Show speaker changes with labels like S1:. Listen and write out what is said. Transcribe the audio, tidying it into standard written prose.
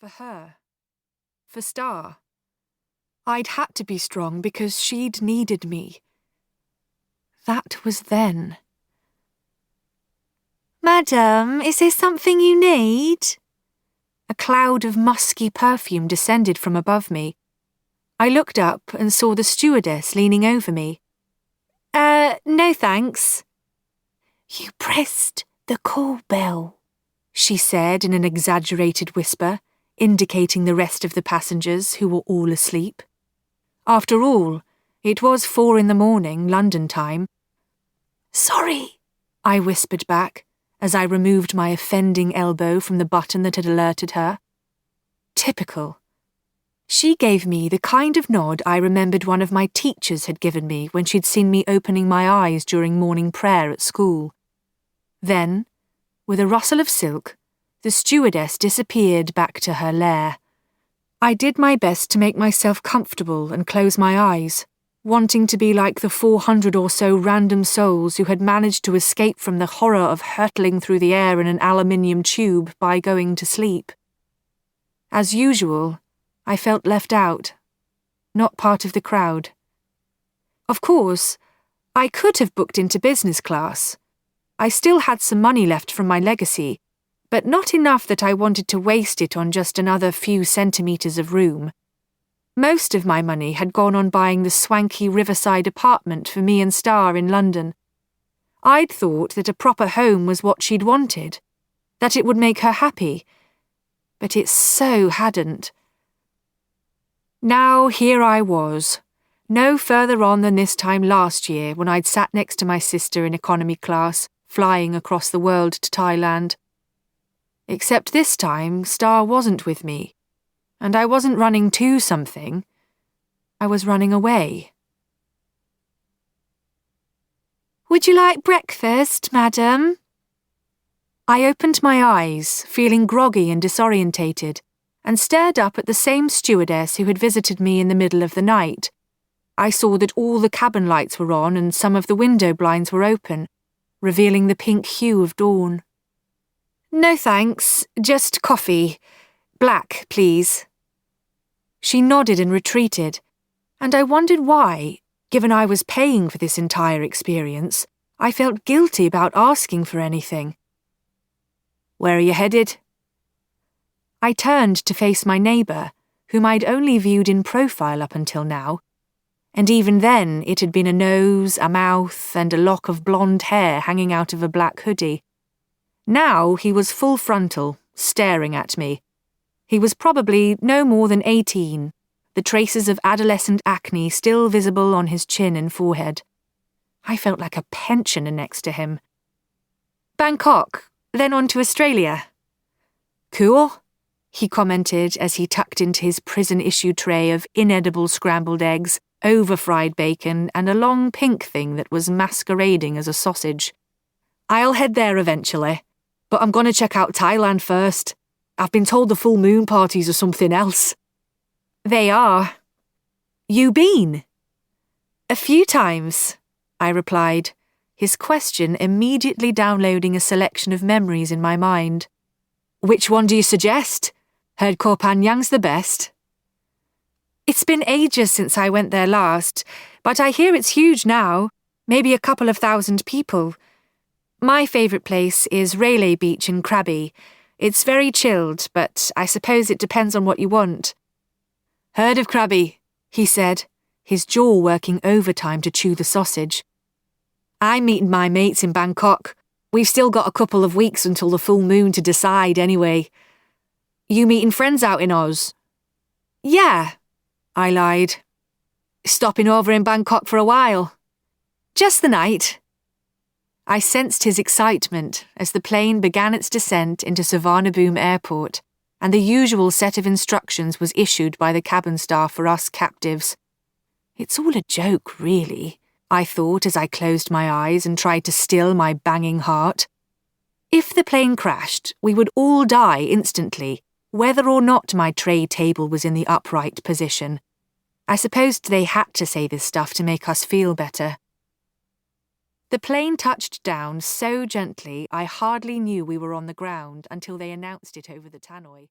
S1: For her. For Star. I'd had to be strong because she'd needed me. That was then. "Madam, is there something you need?" A cloud of musky perfume descended from above me. I looked up and saw the stewardess leaning over me. No thanks." "You pressed the call bell," she said in an exaggerated whisper, indicating the rest of the passengers who were all asleep. After all, it was 4 a.m, London time. "Sorry," I whispered back, as I removed my offending elbow from the button that had alerted her. Typical. She gave me the kind of nod I remembered one of my teachers had given me when she'd seen me opening my eyes during morning prayer at school. Then, with a rustle of silk, the stewardess disappeared back to her lair. I did my best to make myself comfortable and close my eyes, wanting to be like the 400 or so random souls who had managed to escape from the horror of hurtling through the air in an aluminium tube by going to sleep. As usual, I felt left out, not part of the crowd. Of course, I could have booked into business class. I still had some money left from my legacy, but not enough that I wanted to waste it on just another few centimetres of room. Most of my money had gone on buying the swanky riverside apartment for me and Star in London. I'd thought that a proper home was what she'd wanted, that it would make her happy, but it so hadn't. Now here I was, no further on than this time last year when I'd sat next to my sister in economy class, flying across the world to Thailand. Except this time, Star wasn't with me, and I wasn't running to something. I was running away. "Would you like breakfast, madam?" I opened my eyes, feeling groggy and disorientated, and stared up at the same stewardess who had visited me in the middle of the night. I saw that all the cabin lights were on and some of the window blinds were open, revealing the pink hue of dawn. "No thanks, just coffee. Black, please." She nodded and retreated, and I wondered why, given I was paying for this entire experience, I felt guilty about asking for anything. "Where are you headed?" I turned to face my neighbour, whom I'd only viewed in profile up until now, and even then it had been a nose, a mouth, and a lock of blonde hair hanging out of a black hoodie. Now he was full frontal, staring at me. He was probably no more than 18, the traces of adolescent acne still visible on his chin and forehead. I felt like a pensioner next to him. "Bangkok, then on to Australia." "Cool," he commented as he tucked into his prison-issue tray of inedible scrambled eggs, over-fried bacon, and a long pink thing that was masquerading as a sausage. "I'll head there eventually, but I'm going to check out Thailand first. I've been told the full moon parties are something else." "They are." "You been?" "A few times," I replied, his question immediately downloading a selection of memories in my mind. "Which one do you suggest? Heard Koh Phangan's the best." "It's been ages since I went there last, but I hear it's huge now, maybe a couple of thousand people. My favourite place is Railay Beach in Krabi. It's very chilled, but I suppose it depends on what you want." "Heard of Krabi," he said, his jaw working overtime to chew the sausage. "I'm meeting my mates in Bangkok. We've still got a couple of weeks until the full moon to decide anyway." "You meeting friends out in Oz?" "Yeah," I lied. "Stopping over in Bangkok for a while?" "Just the night." I sensed his excitement as the plane began its descent into Suvarnabhumi Airport, and the usual set of instructions was issued by the cabin staff for us captives. It's all a joke, really, I thought as I closed my eyes and tried to still my banging heart. If the plane crashed, we would all die instantly, whether or not my tray table was in the upright position. I supposed they had to say this stuff to make us feel better. The plane touched down so gently I hardly knew we were on the ground until they announced it over the tannoy.